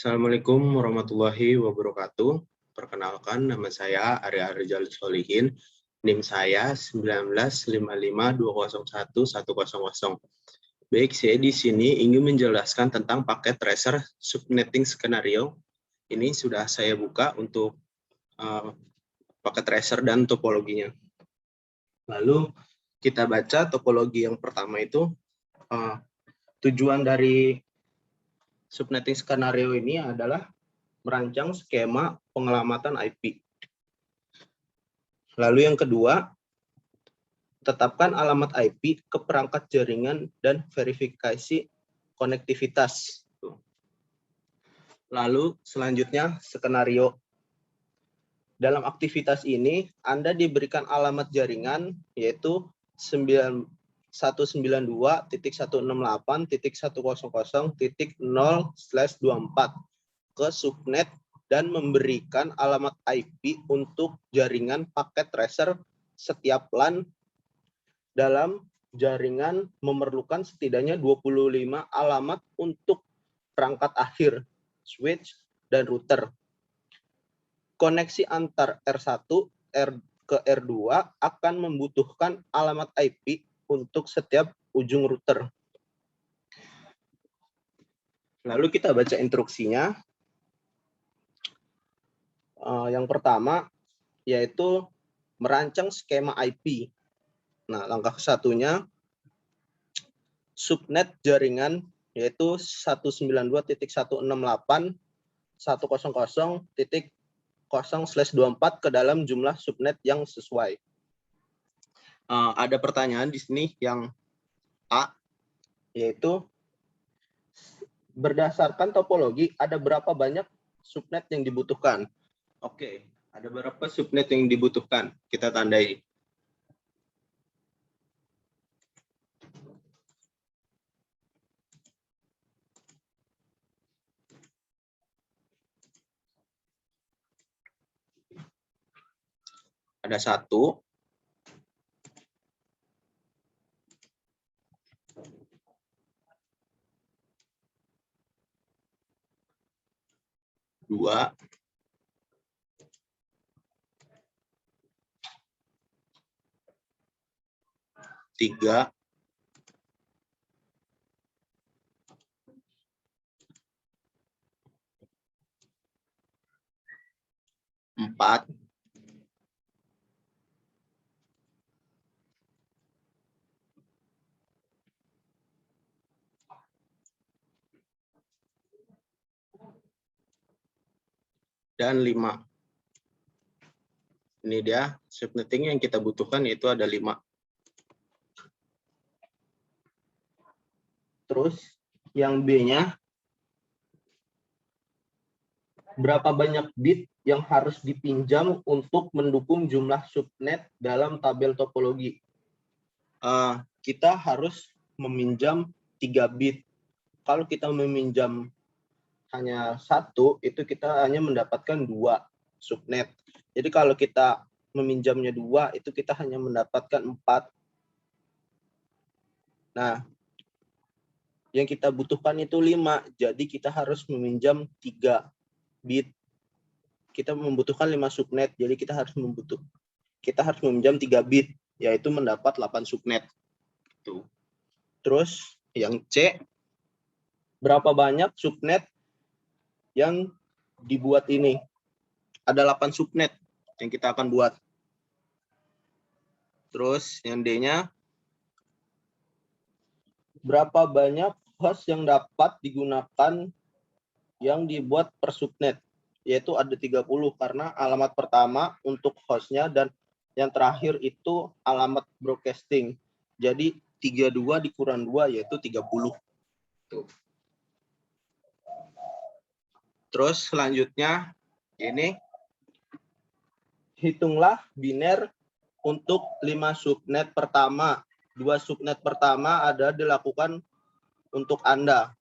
Assalamualaikum warahmatullahi wabarakatuh. Perkenalkan, nama saya Arya Rizal Solihin. NIM saya 1955201 Baik, saya di sini ingin menjelaskan tentang paket tracer subnetting skenario. Ini sudah saya buka untuk paket tracer dan topologinya. Lalu kita baca topologi yang pertama itu, tujuan dari subnetting skenario ini adalah merancang skema pengelamatan IP. Lalu yang kedua, tetapkan alamat IP ke perangkat jaringan dan verifikasi konektivitas. Lalu selanjutnya skenario. Dalam aktivitas ini, Anda diberikan alamat jaringan yaitu 192.168.100.0/24 ke subnet dan memberikan alamat IP untuk jaringan paket tracer setiap LAN. Dalam jaringan memerlukan setidaknya 25 alamat untuk perangkat akhir, switch, dan router. Koneksi antar R1 ke R2 akan membutuhkan alamat IP untuk setiap ujung router. Lalu kita baca instruksinya. Yang pertama yaitu merancang skema IP. Nah, langkah satunya subnet jaringan yaitu 192.168.100.0/24 ke dalam jumlah subnet yang sesuai. Ada pertanyaan di sini yang A, yaitu berdasarkan topologi ada berapa banyak subnet yang dibutuhkan? Oke, ada berapa subnet yang dibutuhkan? Kita tandai. Ada 1, 2, 3, 4, 5. Ini dia subnetting yang kita butuhkan, yaitu ada 5. Terus yang B-nya, berapa banyak bit yang harus dipinjam untuk mendukung jumlah subnet dalam tabel topologi? Kita harus meminjam 3 bit. Kalau kita meminjam hanya 1, itu kita hanya mendapatkan 2 subnet. Jadi kalau kita meminjamnya 2, itu kita hanya mendapatkan 4. Nah, yang kita butuhkan itu 5, jadi kita harus meminjam 3 bit. Kita membutuhkan 5 subnet, jadi kita harus meminjam 3 bit, yaitu mendapat 8 subnet. Terus yang C, berapa banyak subnet yang dibuat ini? Ada 8 subnet yang kita akan buat. Terus yang D-nya, berapa banyak host yang dapat digunakan yang dibuat per subnet? Yaitu ada 30, karena alamat pertama untuk hostnya dan yang terakhir itu alamat broadcasting. Jadi 32 dikurang 2 yaitu 30. Terus selanjutnya ini, hitunglah biner untuk 5 subnet pertama. 2 subnet pertama ada dilakukan untuk Anda.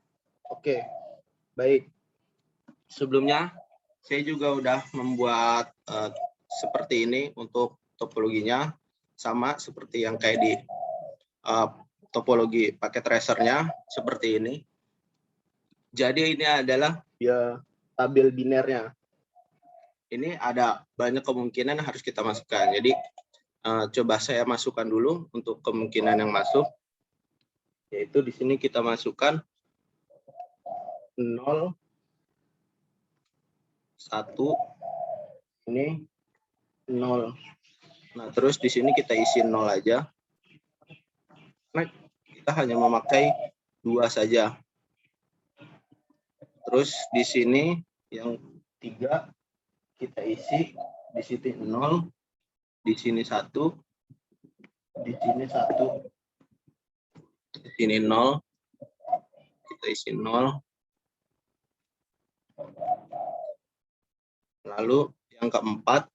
Oke, baik. Sebelumnya saya juga udah membuat seperti ini untuk topologinya, sama seperti yang kayak di topologi paket tracernya seperti ini. Jadi ini adalah ya tabel binernya. Ini ada banyak kemungkinan yang harus kita masukkan. Jadi coba saya masukkan dulu untuk kemungkinan yang masuk. Yaitu di sini kita masukkan 0, 1, ini 0. Nah, terus di sini kita isi 0 aja. Nah, kita hanya memakai 2 saja. Terus di sini yang 3 kita isi di sini 0, di sini 1, di sini 1, di sini 0, kita isi 0. Lalu yang keempat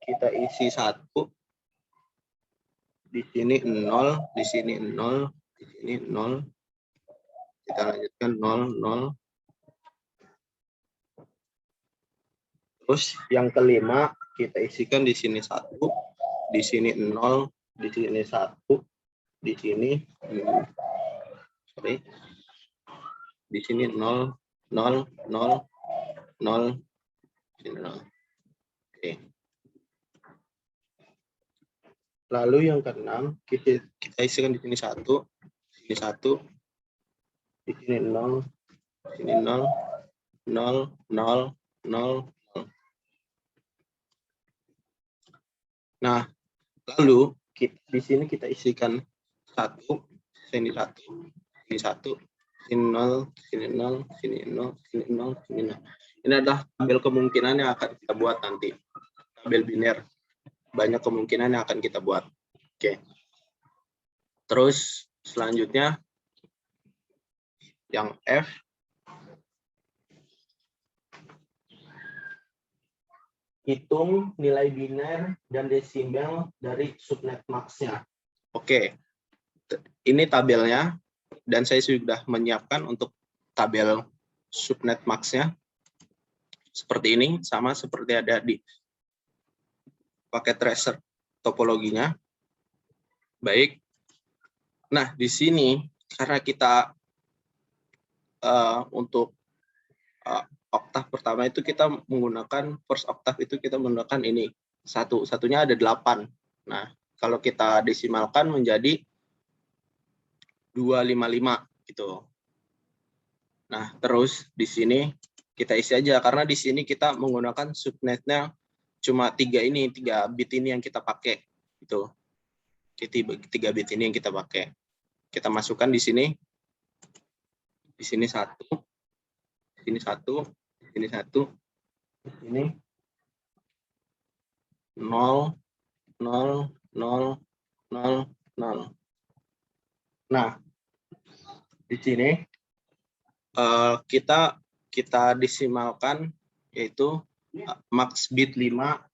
kita isi 1, di sini 0, di sini 0, di sini 0. Kita lanjutkan 0, 0. Terus yang kelima kita isikan di sini 1, di sini 0, di sini 1, di sini di sini 0, 0, 0, 0, di sini 0. Oke. Lalu yang keenam kita isikan di sini 1, di sini 1, di sini 0, di sini 0, 0, 0, 0. Nah, lalu di sini kita isikan 1, sini 1, sini 1, sini 0, sini 0, sini 0, sini 0, sini 0. Ini adalah tabel kemungkinan yang akan kita buat nanti. Tabel biner. Banyak kemungkinan yang akan kita buat. Oke. Terus selanjutnya yang F. Hitung nilai biner dan desimal dari subnet max-nya. Oke, ini tabelnya dan saya sudah menyiapkan untuk tabel subnet max-nya seperti ini, sama seperti ada di paket tracer topologinya. Baik. Nah, di sini karena kita untuk oktav pertama itu kita menggunakan first octave itu kita menggunakan ini satunya ada 8. Nah, kalau kita desimalkan menjadi 255 gitu. Nah, terus di sini kita isi aja karena di sini kita menggunakan subnetnya cuma 3 bit ini yang kita pakai gitu. 3 bit ini yang kita pakai. Kita masukkan di sini. Di sini 1, di sini 1, di sini 1, di sini 0, 0, 0, 0, 0. Nah, di sini kita desimalkan yaitu max bit 5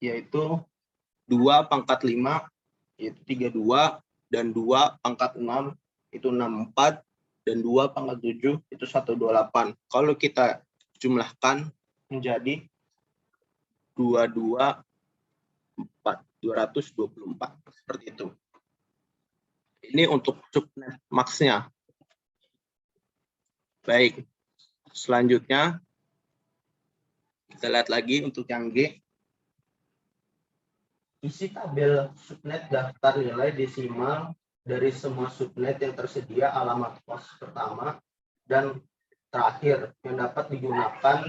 yaitu 2/5 yaitu 32 dan 2/6 itu 64 dan 2/7 itu 128. Kalau kita jumlahkan menjadi 224 seperti itu. Ini untuk subnet max-nya. Baik. Selanjutnya kita lihat lagi untuk yang G. Isi tabel subnet daftar nilai desimal dari semua subnet yang tersedia alamat pos pertama dan terakhir yang dapat digunakan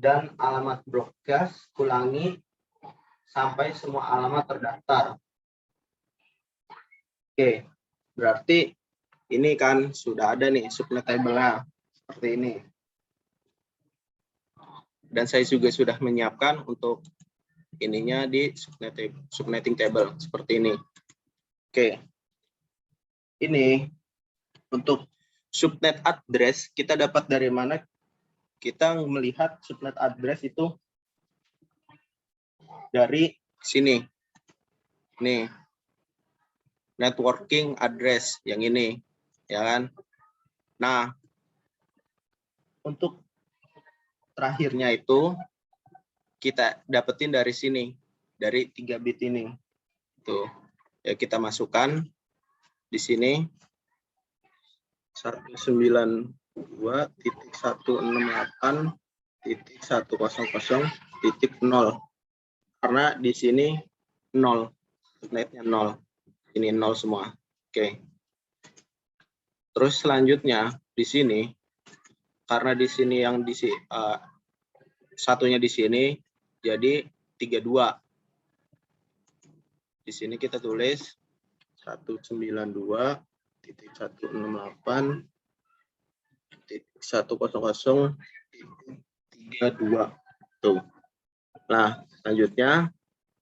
dan alamat broadcast ulangi sampai semua alamat terdaftar. Oke, berarti ini kan sudah ada nih subnet table-nya seperti ini. Dan saya juga sudah menyiapkan untuk ininya di subnetting table seperti ini. Oke. Ini untuk subnet address kita dapat dari mana? Kita melihat subnet address itu dari sini. Nih. Networking address yang ini, ya kan? Nah, untuk terakhirnya itu kita dapetin dari sini, dari 3 bit ini. Tuh. Ya kita masukkan di sini 19 2.168.100.0 karena di sini 0, subnetnya 0, ini 0 semua. Oke. Terus selanjutnya di sini, karena di sini yang di satunya di sini, jadi 32. Di sini kita tulis 192.100.100.32. Tuh. Nah, selanjutnya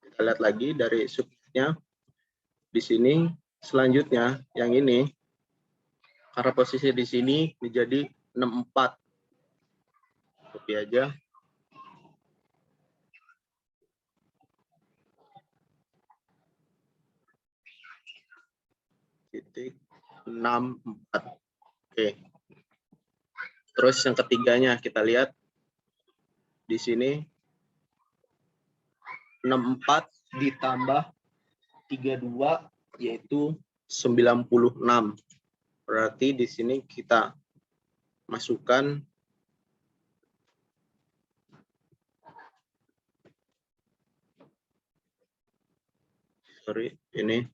kita lihat lagi dari subnetnya. Di sini selanjutnya yang ini, karena posisi di sini menjadi 64. Copy aja. Titik 64. Oke. Terus yang ketiganya kita lihat di sini 64 ditambah 32 yaitu 96. Berarti di sini kita masukkan ini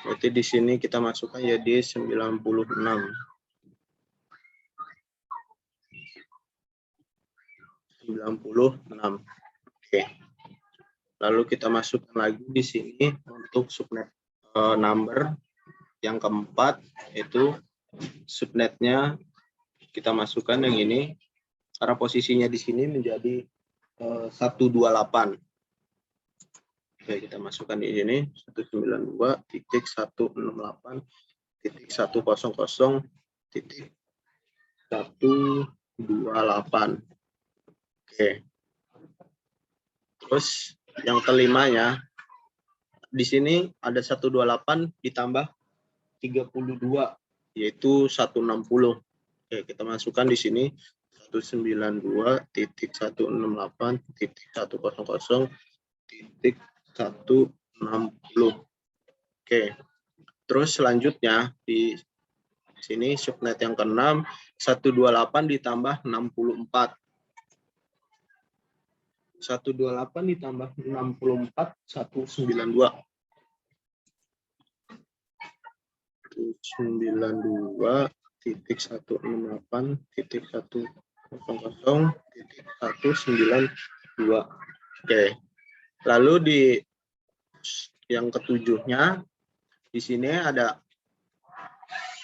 berarti di sini kita masukkan jadi 96. Oke. Lalu kita masukkan lagi di sini untuk subnet number yang keempat, itu subnetnya kita masukkan yang ini karena posisinya di sini menjadi 128. Oke, kita masukkan di sini 192.168.100.128. Oke. Terus yang kelimanya di sini ada 128 ditambah 32 yaitu 160. Oke, kita masukkan di sini 192.168.100.160. Oke. Terus selanjutnya di sini subnet yang ke-6 128 ditambah 64. 128 ditambah 64 192. 192.168.100.192. Oke. Lalu di yang ketujuhnya di sini ada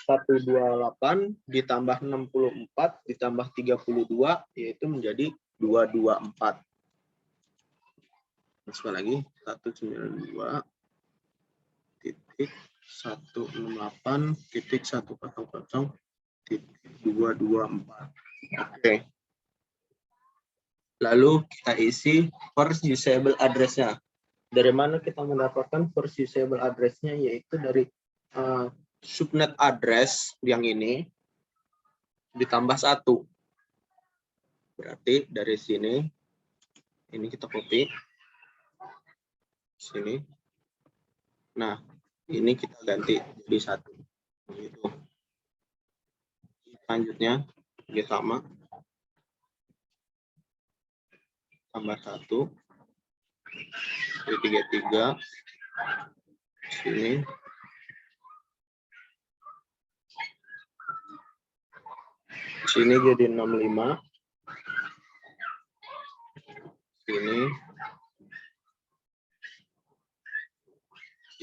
128 ditambah 64 ditambah 32 yaitu menjadi 224. Masuk lagi 192.168.100.224. Oke. Lalu kita isi first usable address-nya. Dari mana kita mendapatkan first usable address-nya, yaitu dari subnet address yang ini ditambah 1. Berarti dari sini ini kita copy sini. Nah, ini kita ganti jadi 1. Begitu. Selanjutnya juga sama. Tambah 1. Jadi 33. Sini. Sini jadi 65. Sini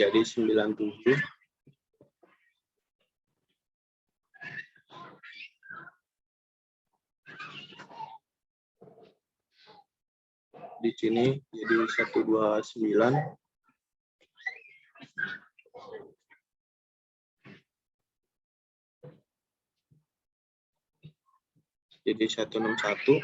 jadi 97. Di sini jadi 129. Jadi 161.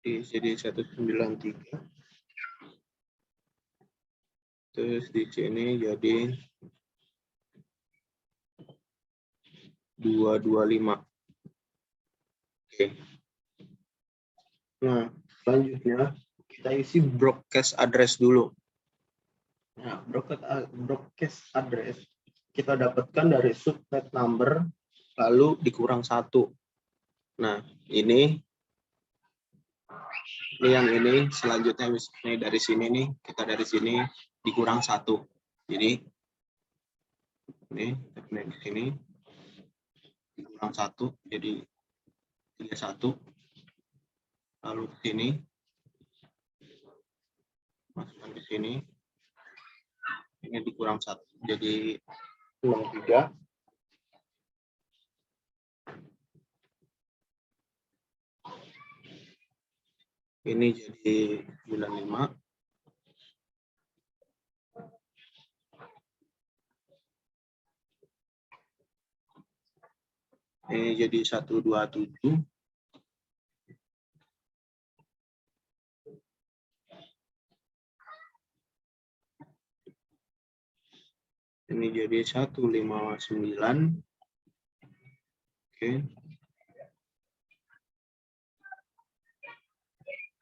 Jadi 193. Terus di sini jadi 225. Oke. Nah, selanjutnya kita isi broadcast address dulu. Nah, broadcast address kita dapatkan dari subnet number lalu dikurang 1. Nah, ini yang ini selanjutnya ini dari sini nih, kita dari sini dikurang 1. Jadi ini di sini dikurang 1 jadi 31. Lalu ke sini masukkan ke sini, ini dikurang 1 jadi 63. Ini jadi 95. Ini jadi 127. Ini jadi 159. Oke.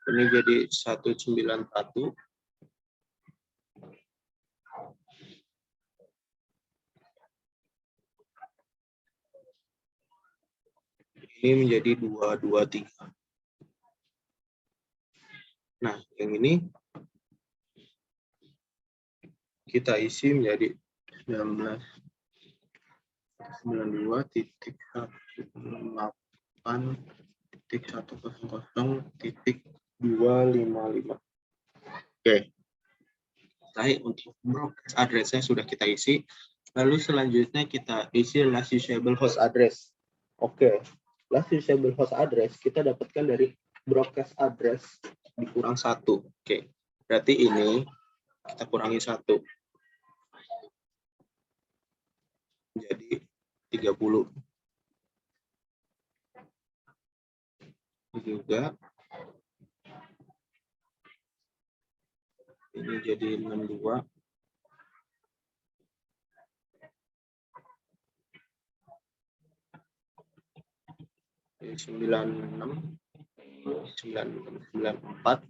Ini jadi 191. Ini menjadi 223. Nah, yang ini kita isi menjadi 19.98.100.255. Oke. Baik, untuk broadcast address-nya sudah kita isi. Lalu selanjutnya kita isi last usable host address. Oke. Last usable host address kita dapatkan dari broadcast address dikurang 1. Oke. Berarti ini kita kurangi 1. Jadi 30. Ini juga. Ini jadi 62. Ini 96. 94.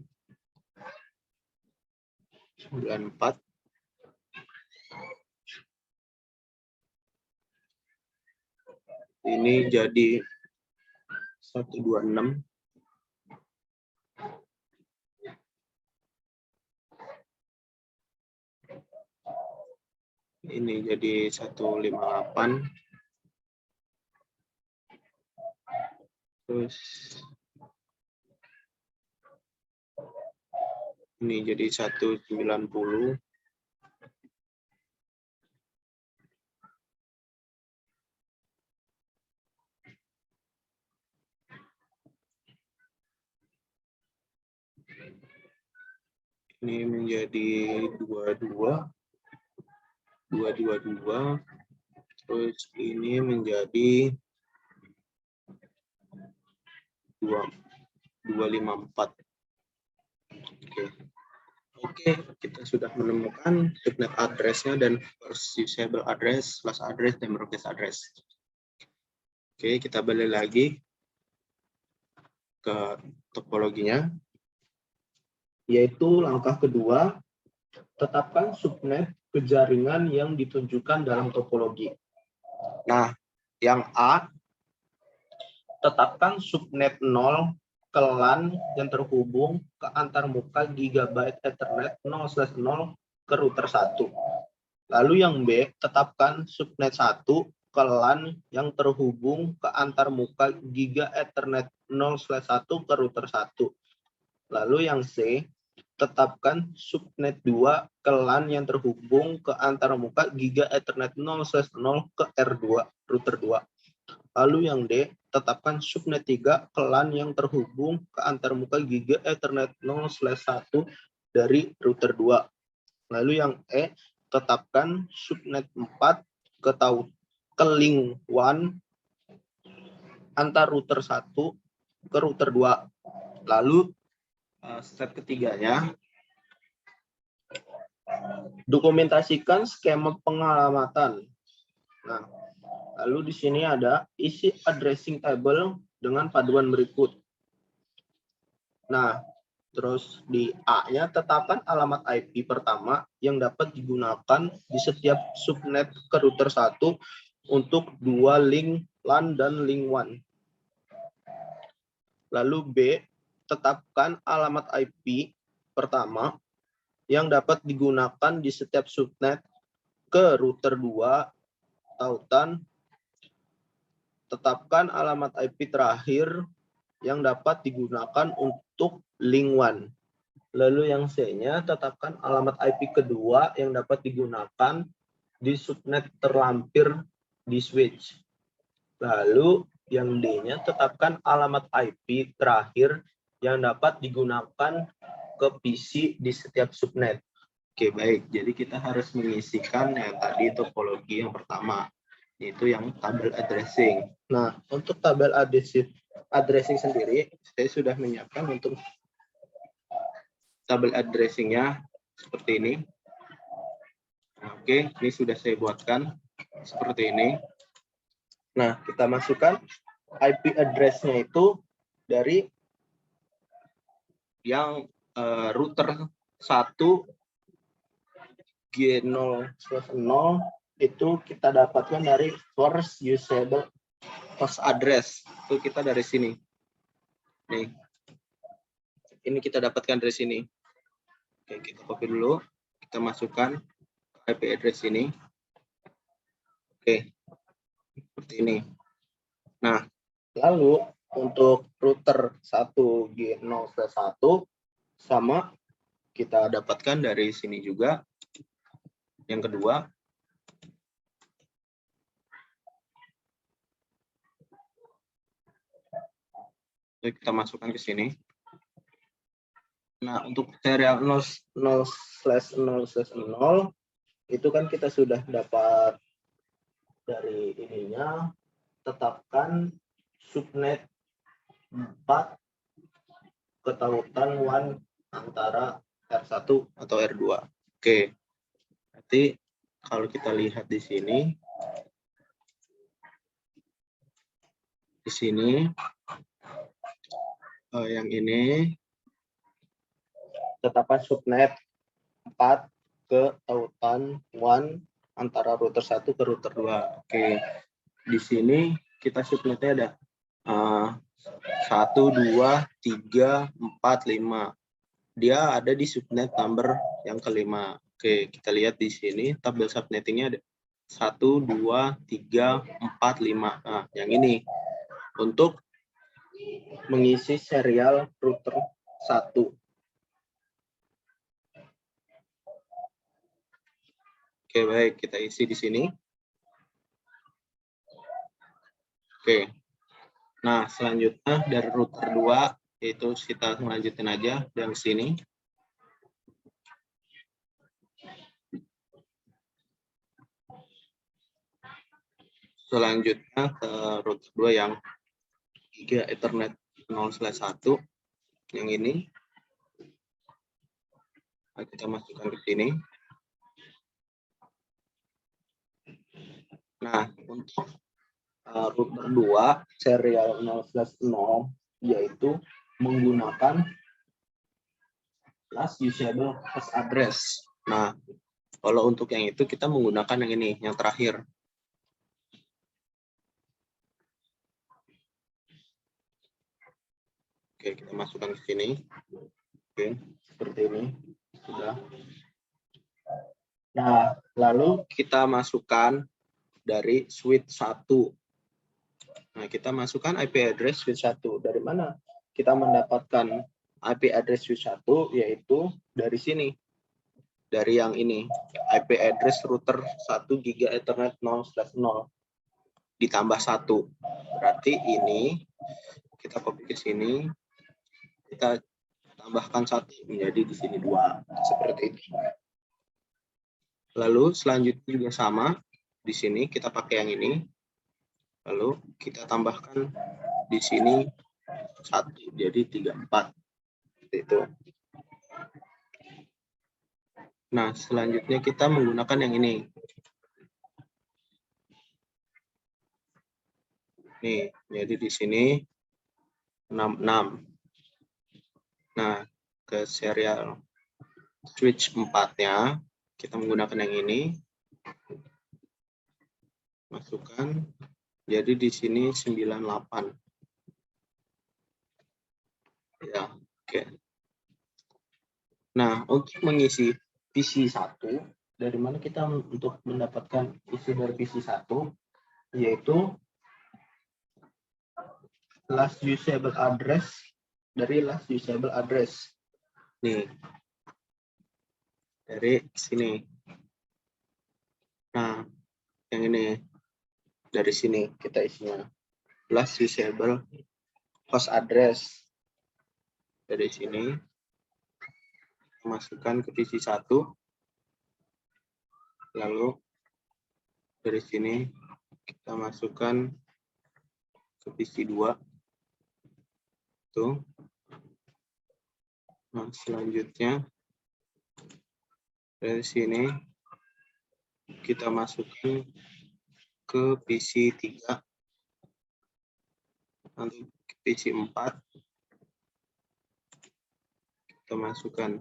94. Ini jadi 126. Ini jadi 158. Terus ini jadi 190. Ini menjadi 22. 222. Terus ini menjadi 254. Oke, kita sudah menemukan subnet address-nya dan first usable address, last address, dan broadcast address. Oke, kita balik lagi ke topologinya, yaitu langkah kedua, tetapkan subnet ke jaringan yang ditunjukkan dalam topologi. Nah, yang A, tetapkan subnet 0 ke LAN yang terhubung ke antarmuka Gigabyte Ethernet 0/0 ke router 1. Lalu yang B, tetapkan subnet 1 ke LAN yang terhubung ke antarmuka Giga Ethernet 0/1 ke router 1. Lalu yang C, tetapkan subnet 2 ke LAN yang terhubung ke antarmuka Giga Ethernet 0/0 ke R2, router 2. Lalu yang D, tetapkan subnet 3 ke LAN yang terhubung ke antarmuka Giga Ethernet 0/1 dari router 2. Lalu yang E, tetapkan subnet 4 ke link 1 antar router 1 ke router 2. Lalu step ketiganya, dokumentasikan skema pengalamatan. Nah, lalu di sini ada isi addressing table dengan paduan berikut. Nah, terus di A-nya tetapkan alamat IP pertama yang dapat digunakan di setiap subnet ke router 1 untuk 2 link LAN dan link WAN. Lalu B, tetapkan alamat IP pertama yang dapat digunakan di setiap subnet ke router 2 tautan. Tetapkan alamat IP terakhir yang dapat digunakan untuk link WAN. Lalu yang C-nya, tetapkan alamat IP kedua yang dapat digunakan di subnet terlampir di switch. Lalu yang D-nya, tetapkan alamat IP terakhir yang dapat digunakan ke PC di setiap subnet. Oke, baik. Jadi kita harus mengisikan yang tadi topologi yang pertama, yaitu yang tabel addressing. Nah, untuk tabel addressing sendiri, saya sudah menyiapkan untuk tabel addressing-nya seperti ini. Oke, ini sudah saya buatkan seperti ini. Nah, kita masukkan IP address-nya itu dari yang router 1 G0/0 itu kita dapatkan dari first usable host address. Itu kita dari sini. Nih. Ini kita dapatkan dari sini. Oke, kita copy dulu. Kita masukkan IP address ini. Oke. Seperti ini. Nah, lalu untuk router 1G0/1 sama kita dapatkan dari sini juga. Yang kedua, kita masukkan ke sini. Nah, untuk serial 0/0/0 itu kan kita sudah dapat dari ininya. Tetapkan subnet 4 ketautan WAN antara R1 atau R2. Oke. Berarti kalau kita lihat di sini yang ini tetapkan subnet 4 ke tautan WAN antara router 1 ke router 2. Oke. Di sini kita subnetnya ada 1, 2, 3, 4, 5. Dia ada di subnet number yang kelima. Oke, kita lihat di sini tabel subnettingnya ada 1, 2, 3, 4, 5. Nah, yang ini untuk mengisi serial router 1. Oke, baik, kita isi di sini. Oke. Nah, selanjutnya dari router 2 itu kita lanjutin aja yang sini. Selanjutnya ke router 2 yang Giga Ethernet 0/1 yang ini. Nah, kita masukkan ke sini. Nah, untuk router 2 serial 0/0 yaitu menggunakan last usable host address. Nah, kalau untuk yang itu kita menggunakan yang ini, yang terakhir. Oke, kita masukkan ke sini. Oke, seperti ini. Sudah. Nah, lalu kita masukkan dari switch 1. Nah, kita masukkan IP address switch 1. Dari mana kita mendapatkan IP address switch 1? Yaitu dari sini. Dari yang ini. IP address router 1 Giga Ethernet 0/0. Ditambah 1. Berarti ini kita copy ke sini. Kita tambahkan 1 menjadi di sini 2. Seperti itu. Lalu selanjutnya juga sama. Di sini kita pakai yang ini. Lalu kita tambahkan di sini 1. Jadi 3, 4. Seperti itu. Nah, selanjutnya kita menggunakan yang ini. Nih, jadi di sini 66. Nah, ke serial switch 4-nya kita menggunakan yang ini. Masukkan. Jadi di sini 98. Ya, oke. Nah, untuk mengisi PC1, dari mana kita untuk mendapatkan isi dari PC1, yaitu last usable address dari last usable address. Nih, dari sini. Nah, yang ini dari sini kita isinya. Last usable host address. Dari sini masukkan ke PC1. Lalu dari sini kita masukkan ke PC2. Tuh. Nah, selanjutnya dari sini kita masukkan ke PC3. Nanti ke PC4 kita masukkan.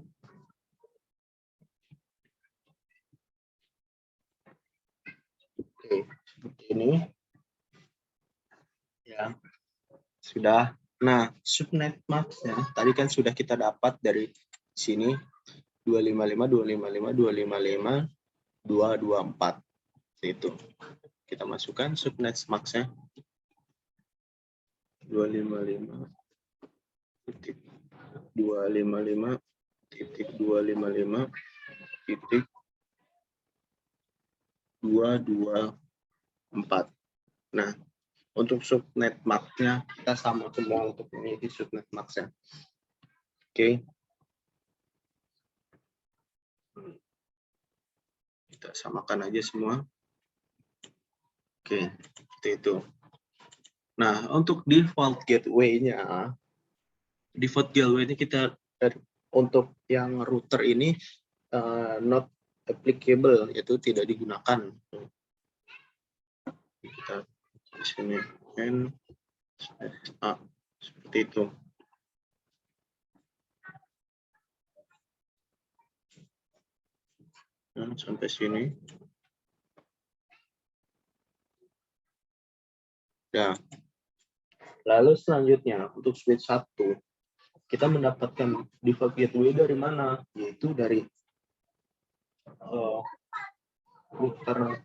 Oke, seperti ini. Ya, sudah. Nah, subnet max-nya tadi kan sudah kita dapat dari sini 255, 255, 255, 224. Itu. Kita masukkan subnet max-nya 255 titik 255 titik 255 titik 224. Nah, untuk subnet max-nya kita sama semua untuk mengisi subnet max-nya. Oke. Kita samakan aja semua. Oke, seperti itu. Nah, untuk default gateway-nya kita untuk yang router ini not applicable, yaitu tidak digunakan. Kita di sini N A seperti itu. Nah, sampai sini. Nah, lalu selanjutnya untuk switch 1 kita mendapatkan default gateway dari mana? Yaitu dari router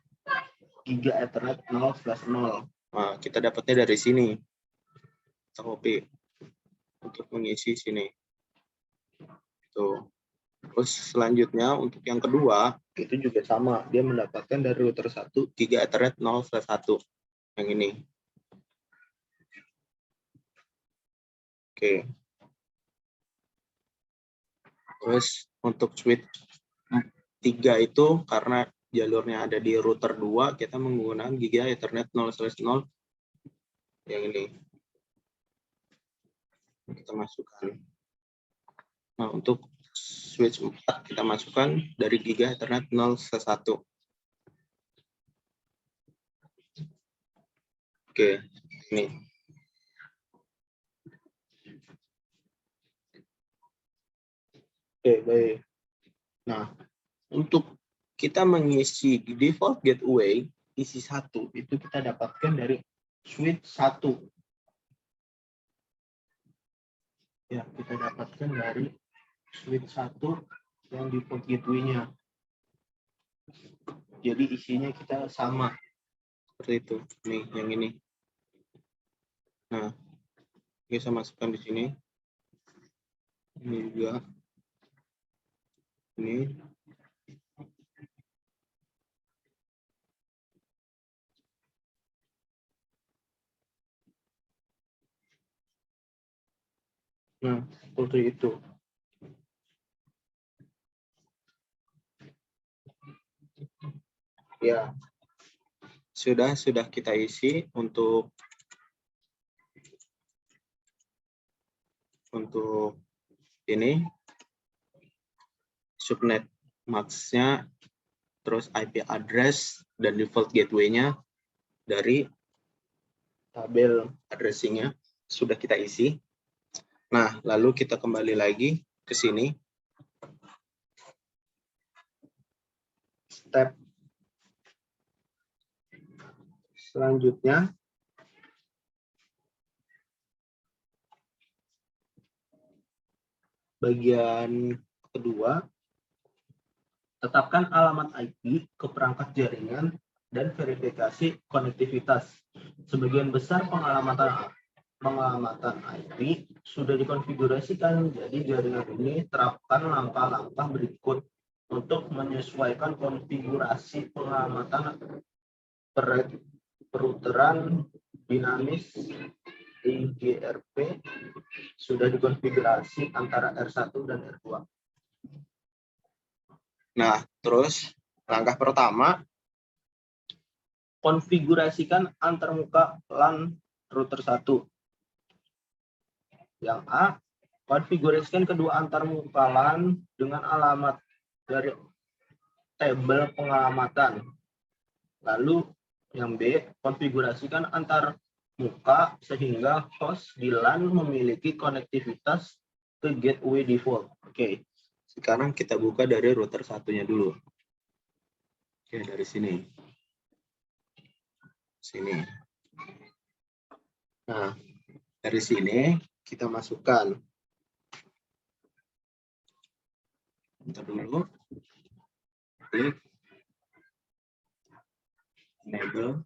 Giga Ethernet 0/0. Nah, kita dapatnya dari sini. Kita copy untuk mengisi sini. Tuh. Terus selanjutnya untuk yang kedua itu juga sama, dia mendapatkan dari router 1 Giga Ethernet 0/1 yang ini. Oke. Terus untuk switch 3 itu karena jalurnya ada di router 2, kita menggunakan Giga Ethernet 0/0 yang ini. Kita masukkan. Nah, untuk switch 4 kita masukkan dari Giga Ethernet 0/1. Oke, ini. Oke, baik. Nah, untuk kita mengisi default gateway isi 1 itu kita dapatkan dari switch 1. Ya, kita dapatkan dari switch 1 yang default gateway-nya. Jadi isinya kita sama. Seperti itu. Nih, yang ini. Nah, bisa masukkan di sini. Ini juga. Ini. Nah, seperti itu. Ya. Sudah kita isi untuk ini subnet max-nya, terus IP address dan default gateway-nya dari tabel addressing-nya sudah kita isi. Nah, lalu kita kembali lagi ke sini. Step selanjutnya, bagian kedua, tetapkan alamat IP ke perangkat jaringan dan verifikasi konektivitas. Sebagian besar pengalamatan IP sudah dikonfigurasikan, jadi jaringan ini terapkan langkah-langkah berikut untuk menyesuaikan konfigurasi pengalamatan perouteran dinamis IGRP sudah dikonfigurasi antara R1 dan R2. Nah, terus langkah pertama, konfigurasikan antarmuka LAN router 1. Yang A, konfigurasikan kedua antarmuka LAN dengan alamat dari tabel pengalamatan. Lalu yang B, konfigurasikan antar muka sehingga host di LAN memiliki konektivitas ke gateway default. Oke, sekarang kita buka dari router satunya dulu. Oke, dari sini. Nah, dari sini kita masukkan. Bentar dulu. Klik. Enable.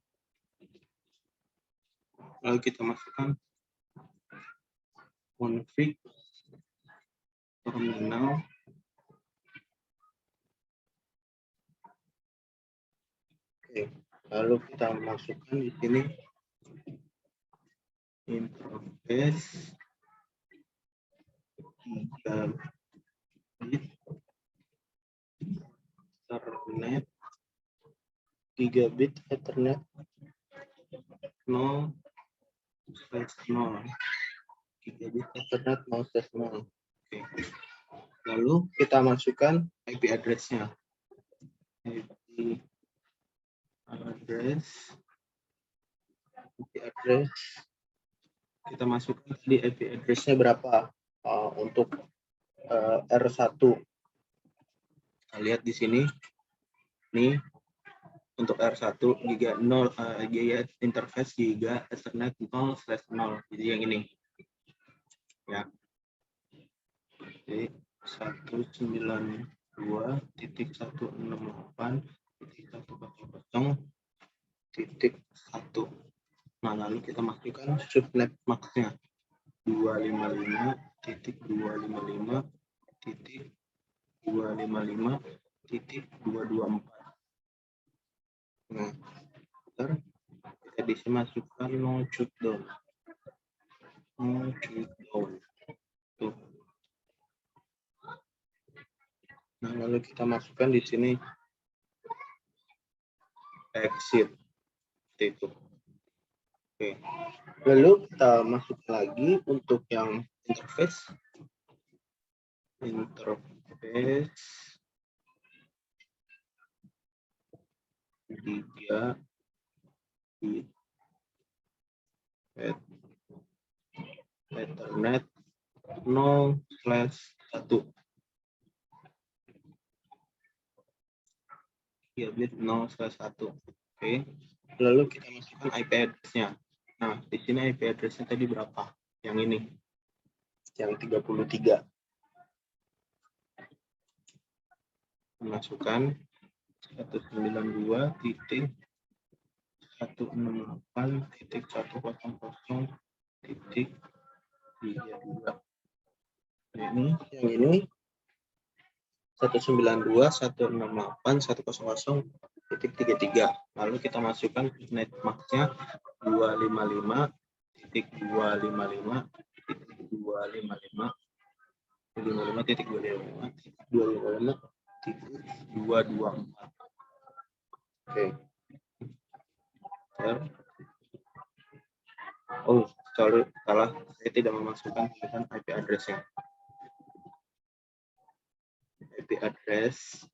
Lalu kita masukkan config terminal. Oke, lalu kita masukkan di sini interface 3 bit Ethernet 3 bit Ethernet 0/0 3 bit Ethernet 0/0. Oke. Lalu kita masukkan IP address-nya. IP address kita masukkan di IP address-nya berapa untuk R1. Kita lihat di sini. Nih untuk R1 giga 0 giga interface giga Ethernet 0/0. Jadi yang ini. Ya. Jadi 192.168.100.1. Nah, lalu kita masukkan subnet max-nya 255.255.224. Nah, kita bisa masukkan no shutdown. Tuh. Nah, lalu kita masukkan di sini exit itu. Oke. Lalu kita masuk lagi untuk yang interface 3 bit Ethernet 0/1. 3 bit 0/1. Oke. Lalu kita masukkan IP address-nya. Nah, di sini IP address-nya tadi berapa? Yang ini. Yang 33. Masukkan 192.168.100.32. Ini yang ini 192.168.100.33. Lalu kita masukkan net max-nya 255.255.254. Oke. Oh, sorry, salah. Saya tidak memasukkan IP address-nya. IP address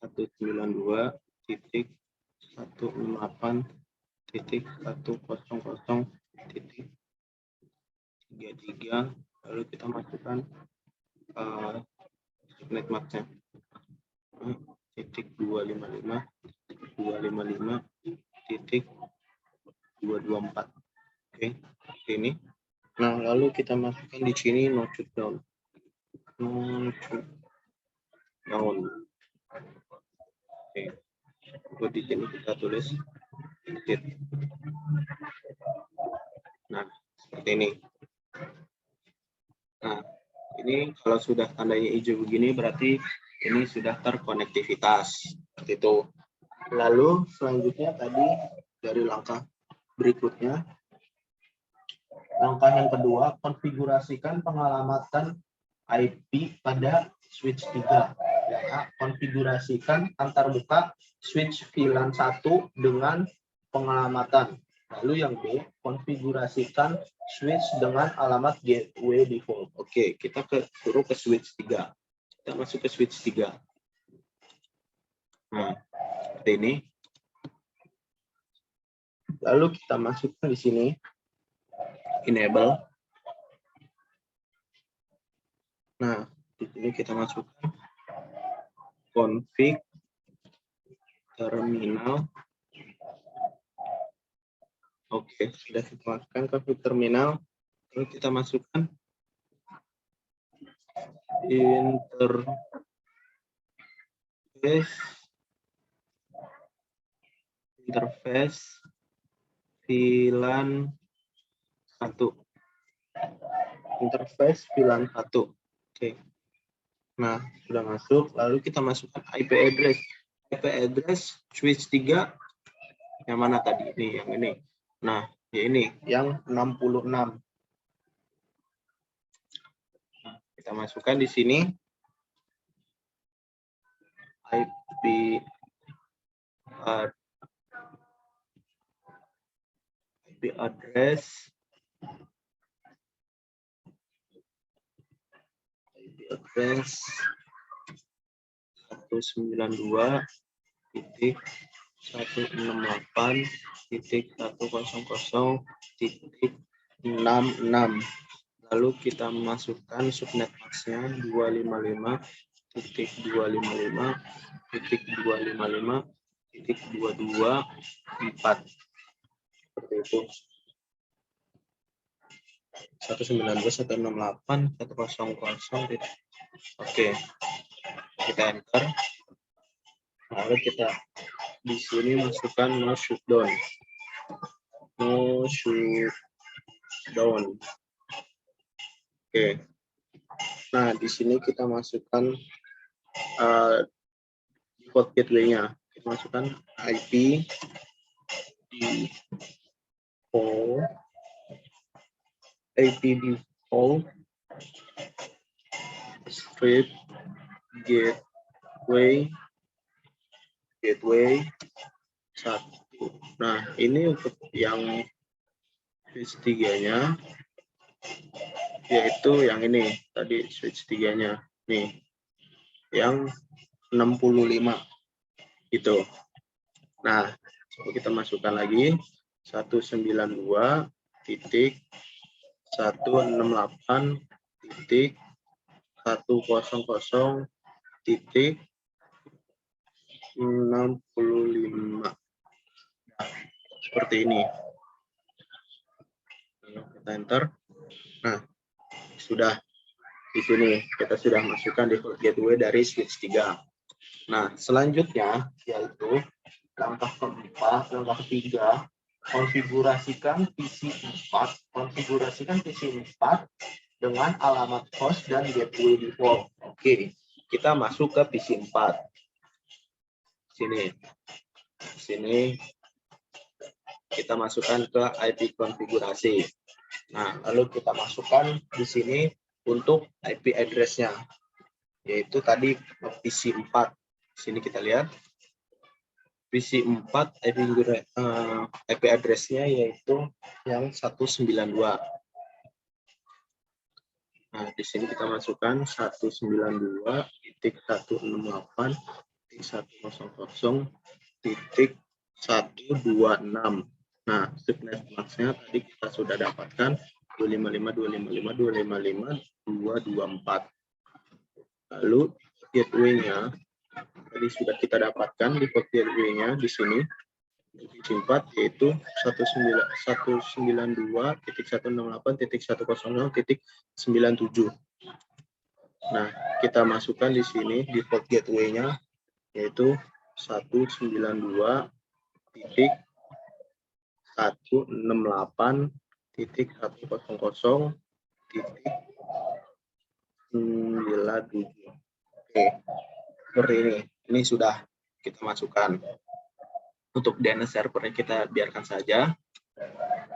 192.168.100.32. 100.33, lalu kita masukkan subnet max-nya. Titik 255.224. Oke, seperti ini. Nah, lalu kita masukkan di sini no shoot down. Oke, untuk di sini kita tulis exit. Nah, seperti ini. Nah, ini kalau sudah tandanya hijau begini berarti ini sudah terkonektivitas. Seperti itu. Lalu selanjutnya tadi dari langkah berikutnya, langkah yang kedua, konfigurasikan pengalamatan IP pada switch 3. Ya, konfigurasikan antarmuka switch VLAN 1 dengan pengalamatan. Lalu yang B, konfigurasikan switch dengan alamat gateway default. Oke, kita suruh ke switch 3. Kita masuk ke switch 3. Nah, seperti ini. Lalu kita masukkan di sini enable. Nah, di sini kita masukkan config terminal. Oke, sudah kita masukkan config terminal. Lalu kita masukkan interface VLAN 1. Interface VLAN 1. Oke. Nah, sudah masuk. Lalu kita masukkan IP address. IP address switch 3 yang mana tadi? Ini, yang ini. Nah, ya ini yang 66. Nah, kita masukkan di sini IP address address 192.168.100.66. Lalu kita masukkan subnet max-nya 255.255.225.224. Seperti itu. 192.168.100. Oke, kita enter. Lalu kita di sini masukkan no shutdown. Oke. Nah, di sini kita masukkan default gateway-nya. Kita masukkan IP default strip gateway 1. Nah, ini untuk yang switch 3-nya yaitu yang ini tadi switch 3-nya nih yang 65 gitu. Nah, coba kita masukkan lagi 198.168.100.65. Seperti ini. Kita enter. Nah, sudah di sini kita sudah masukkan default gateway dari switch 3. Nah, selanjutnya yaitu langkah keempat, langkah ketiga, konfigurasikan PC 4 dengan alamat host dan gateway default. Oke, kita masuk ke PC 4. Sini kita masukkan ke IP konfigurasi. Nah, lalu kita masukkan di sini untuk IP address-nya, yaitu tadi PC 4. Sini kita lihat PC 4 IP address-nya yaitu yang 192. Nah, di sini kita masukkan 192.168.100.126. Nah, subnet max-nya tadi kita sudah dapatkan 255.254. Lalu gateway-nya tadi sudah kita dapatkan di port gateway-nya di sini. Simpat yaitu 192.168.100.97. Nah, kita masukkan di sini di port gateway-nya yaitu 192.168.100.97. Oke, seperti ini. Ini sudah kita masukkan. Untuk DNS servernya kita biarkan saja.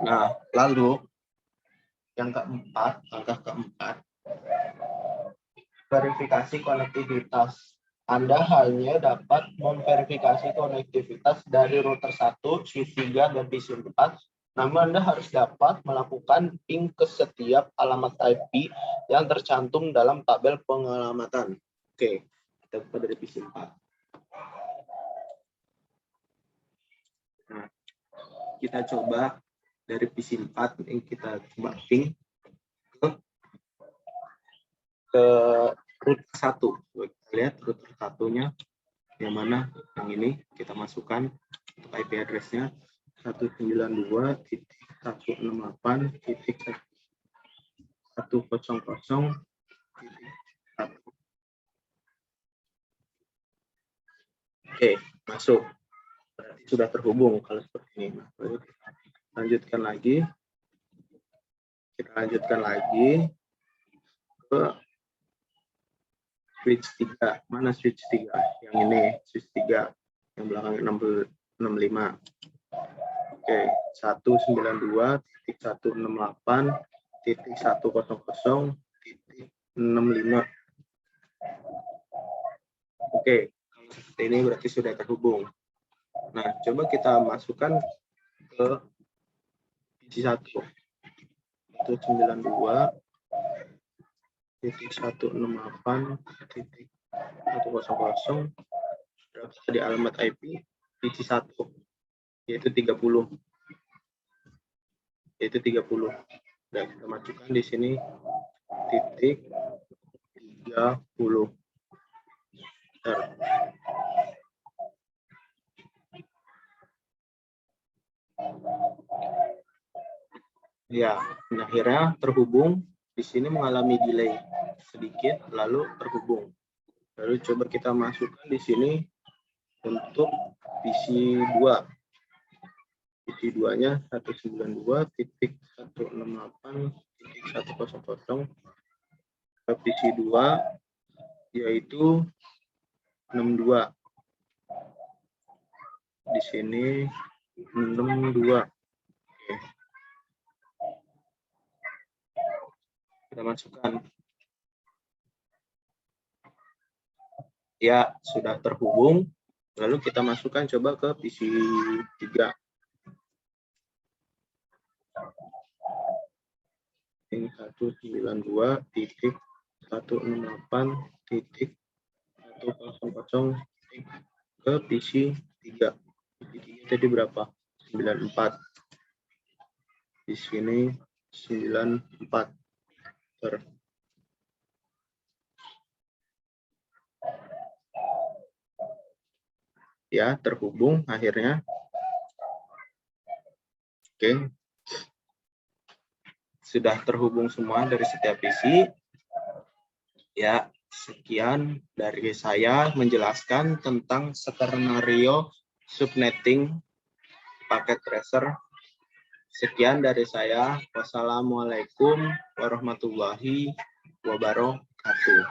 Nah, lalu yang keempat, langkah keempat, verifikasi konektivitas. Anda hanya dapat memverifikasi konektivitas dari router 1, switch 3, dan PC 4, namun Anda harus dapat melakukan ping ke setiap alamat IP yang tercantum dalam tabel pengelamatan. Oke, kita buka dari PC 4. Nah, kita coba dari PC 4 yang kita coba ping ke router 1. Kita lihat router 1-nya yang mana, yang ini kita masukkan untuk IP address-nya 192.168.100.1. Oke, masuk. Berarti sudah terhubung kalau seperti ini. Lanjutkan lagi. Kita lanjutkan lagi ke switch 3. Mana switch 3? Yang ini, switch 3. Yang belakang 65. Oke, 192.168.100.65. Oke, kalau seperti ini berarti sudah terhubung. Nah, coba kita masukkan ke PC 1. 192.168.100 di alamat IP PC 1 yaitu 30. Dan kita masukkan di sini titik 30. Ya, akhirnya terhubung. Di sini mengalami delay sedikit, lalu terhubung. Lalu coba kita masukkan di sini untuk PC 2. PC 2-nya 192.168.100. Ke PC 2 yaitu 62. Di sini 62. Oke. Kita masukkan. Ya, sudah terhubung. Lalu kita masukkan coba ke PC 3. Ini 192.168.100 ke PC 3. PC 3 tadi berapa? 94. Di sini 94. Ya, terhubung akhirnya. Oke. Sudah terhubung semua dari setiap PC. Ya, sekian dari saya menjelaskan tentang skenario subnetting paket tracer. Sekian dari saya. Wassalamualaikum warahmatullahi wabarakatuh.